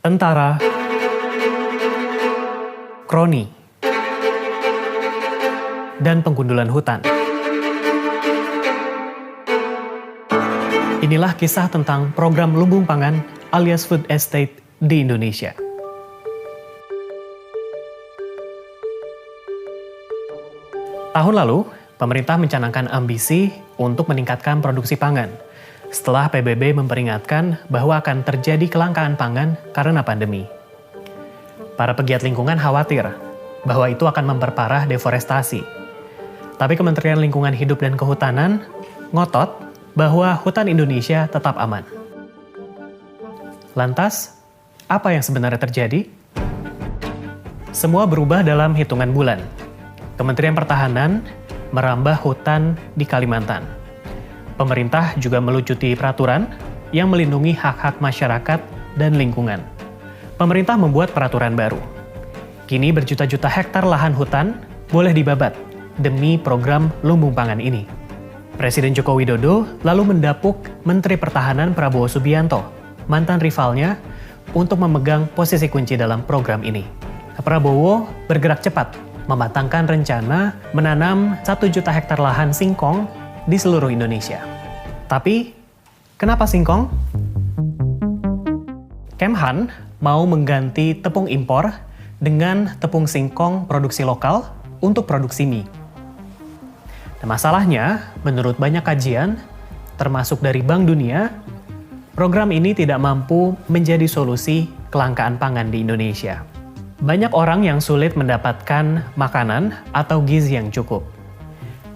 tentara, kroni, dan penggundulan hutan. Inilah kisah tentang program lumbung pangan alias food estate di Indonesia. Tahun lalu, pemerintah mencanangkan ambisi untuk meningkatkan produksi pangan setelah PBB memperingatkan bahwa akan terjadi kelangkaan pangan karena pandemi. Para pegiat lingkungan khawatir bahwa itu akan memperparah deforestasi. Tapi Kementerian Lingkungan Hidup dan Kehutanan ngotot bahwa hutan Indonesia tetap aman. Lantas, apa yang sebenarnya terjadi? Semua berubah dalam hitungan bulan. Kementerian Pertahanan merambah hutan di Kalimantan. Pemerintah juga melucuti peraturan yang melindungi hak-hak masyarakat dan lingkungan. Pemerintah membuat peraturan baru. Kini berjuta-juta hektar lahan hutan boleh dibabat demi program lumbung pangan ini. Presiden Joko Widodo lalu mendapuk Menteri Pertahanan Prabowo Subianto, mantan rivalnya, untuk memegang posisi kunci dalam program ini. Prabowo bergerak cepat mematangkan rencana menanam 1 juta hektar lahan singkong di seluruh Indonesia. Tapi, kenapa singkong? Kemhan mau mengganti tepung impor dengan tepung singkong produksi lokal untuk produksi mie. Dan masalahnya, menurut banyak kajian, termasuk dari Bank Dunia, program ini tidak mampu menjadi solusi kelangkaan pangan di Indonesia. Banyak orang yang sulit mendapatkan makanan atau gizi yang cukup.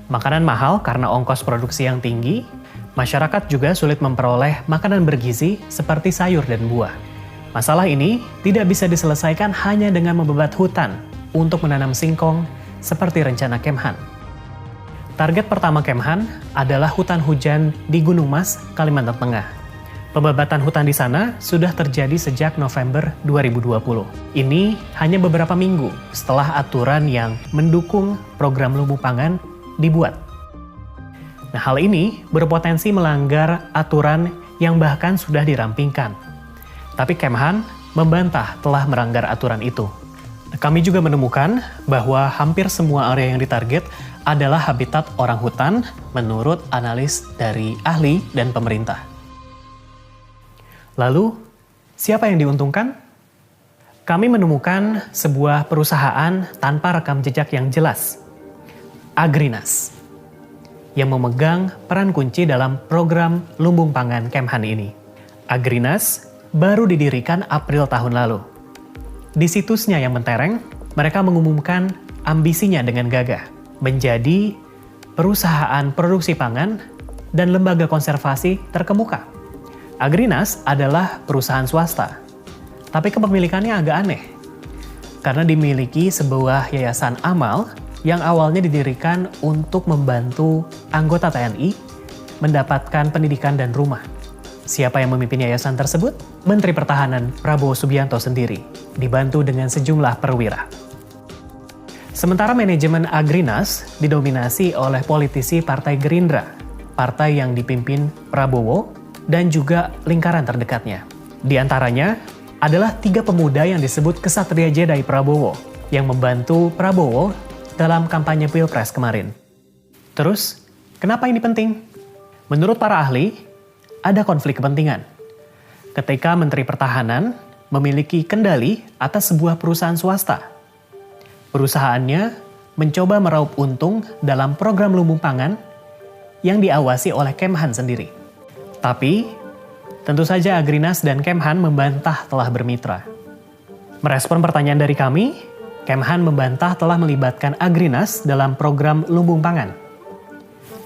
Makanan mahal karena ongkos produksi yang tinggi, masyarakat juga sulit memperoleh makanan bergizi seperti sayur dan buah. Masalah ini tidak bisa diselesaikan hanya dengan membabat hutan untuk menanam singkong seperti rencana Kemhan. Target pertama Kemhan adalah hutan hujan di Gunung Mas, Kalimantan Tengah. Pembabatan hutan di sana sudah terjadi sejak November 2020. Ini hanya beberapa minggu setelah aturan yang mendukung program lumbung pangan dibuat. Nah, hal ini berpotensi melanggar aturan yang bahkan sudah dirampingkan. Tapi Kemhan membantah telah melanggar aturan itu. Nah, kami juga menemukan bahwa hampir semua area yang ditarget adalah habitat orang hutan menurut analis dari ahli dan pemerintah. Lalu, siapa yang diuntungkan? Kami menemukan sebuah perusahaan tanpa rekam jejak yang jelas, Agrinas, yang memegang peran kunci dalam program lumbung pangan Kemhan ini. Agrinas baru didirikan April tahun lalu. Di situsnya yang mentereng, mereka mengumumkan ambisinya dengan gagah menjadi perusahaan produksi pangan dan lembaga konservasi terkemuka. Agrinas adalah perusahaan swasta, tapi kepemilikannya agak aneh karena dimiliki sebuah yayasan amal yang awalnya didirikan untuk membantu anggota TNI mendapatkan pendidikan dan rumah. Siapa yang memimpin yayasan tersebut? Menteri Pertahanan Prabowo Subianto sendiri, dibantu dengan sejumlah perwira. Sementara manajemen Agrinas didominasi oleh politisi Partai Gerindra, partai yang dipimpin Prabowo dan juga lingkaran terdekatnya. Di antaranya adalah 3 pemuda yang disebut Kesatria Jedi Prabowo yang membantu Prabowo dalam kampanye Pilpres kemarin. Terus, kenapa ini penting? Menurut para ahli, ada konflik kepentingan. Ketika Menteri Pertahanan memiliki kendali atas sebuah perusahaan swasta, perusahaannya mencoba meraup untung dalam program lumbung pangan yang diawasi oleh Kemhan sendiri. Tapi, tentu saja Agrinas dan Kemhan membantah telah bermitra. Merespon pertanyaan dari kami, Kemhan membantah telah melibatkan Agrinas dalam program lumbung pangan.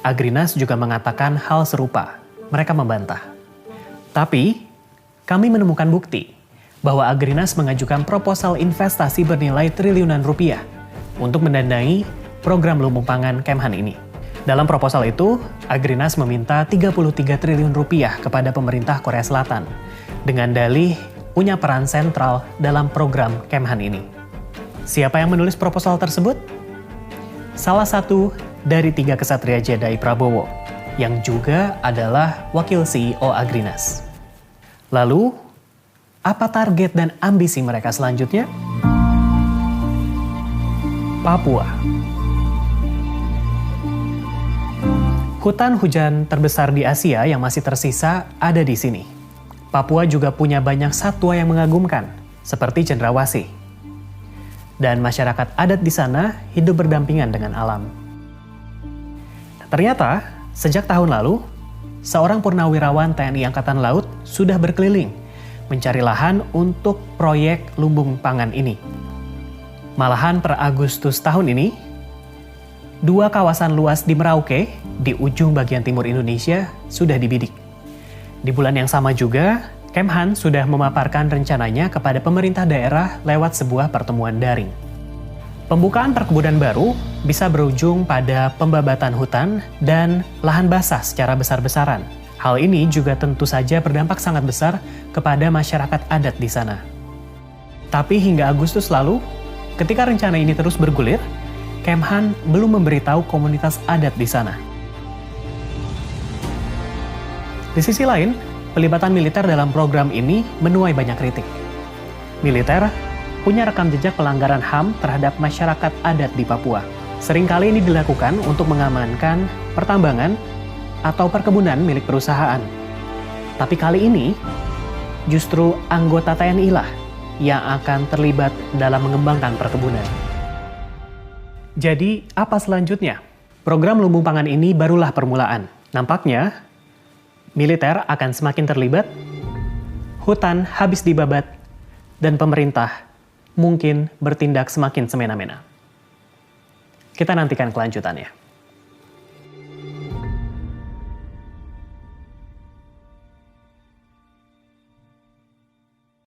Agrinas juga mengatakan hal serupa. Mereka membantah. Tapi, kami menemukan bukti bahwa Agrinas mengajukan proposal investasi bernilai triliunan rupiah untuk mendanai program lumbung pangan Kemhan ini. Dalam proposal itu, Agrinas meminta 33 triliun rupiah kepada pemerintah Korea Selatan dengan dalih punya peran sentral dalam program Kemhan ini. Siapa yang menulis proposal tersebut? Salah satu dari 3 Kesatria Jedi Prabowo, yang juga adalah wakil CEO Agrinas. Lalu, Apa target dan ambisi mereka selanjutnya? Papua. Hutan hujan terbesar di Asia yang masih tersisa ada di sini. Papua juga punya banyak satwa yang mengagumkan, seperti cendrawasih. Dan masyarakat adat di sana hidup berdampingan dengan alam. Ternyata, sejak tahun lalu, seorang purnawirawan TNI Angkatan Laut sudah berkeliling mencari lahan untuk proyek lumbung pangan ini. Malahan per Agustus tahun ini, 2 kawasan luas di Merauke, di ujung bagian timur Indonesia, sudah dibidik. Di bulan yang sama juga, Kemhan sudah memaparkan rencananya kepada pemerintah daerah lewat sebuah pertemuan daring. Pembukaan perkebunan baru bisa berujung pada pembabatan hutan dan lahan basah secara besar-besaran. Hal ini juga tentu saja berdampak sangat besar kepada masyarakat adat di sana. Tapi hingga Agustus lalu, ketika rencana ini terus bergulir, Kemhan belum memberitahu komunitas adat di sana. Di sisi lain, pelibatan militer dalam program ini menuai banyak kritik. Militer punya rekam jejak pelanggaran HAM terhadap masyarakat adat di Papua. Seringkali ini dilakukan untuk mengamankan pertambangan atau perkebunan milik perusahaan. Tapi kali ini, justru anggota TNI lah yang akan terlibat dalam mengembangkan perkebunan. Jadi, apa selanjutnya? Program lumbung pangan ini barulah permulaan. Nampaknya, militer akan semakin terlibat, hutan habis dibabat, dan pemerintah mungkin bertindak semakin semena-mena. Kita nantikan kelanjutannya.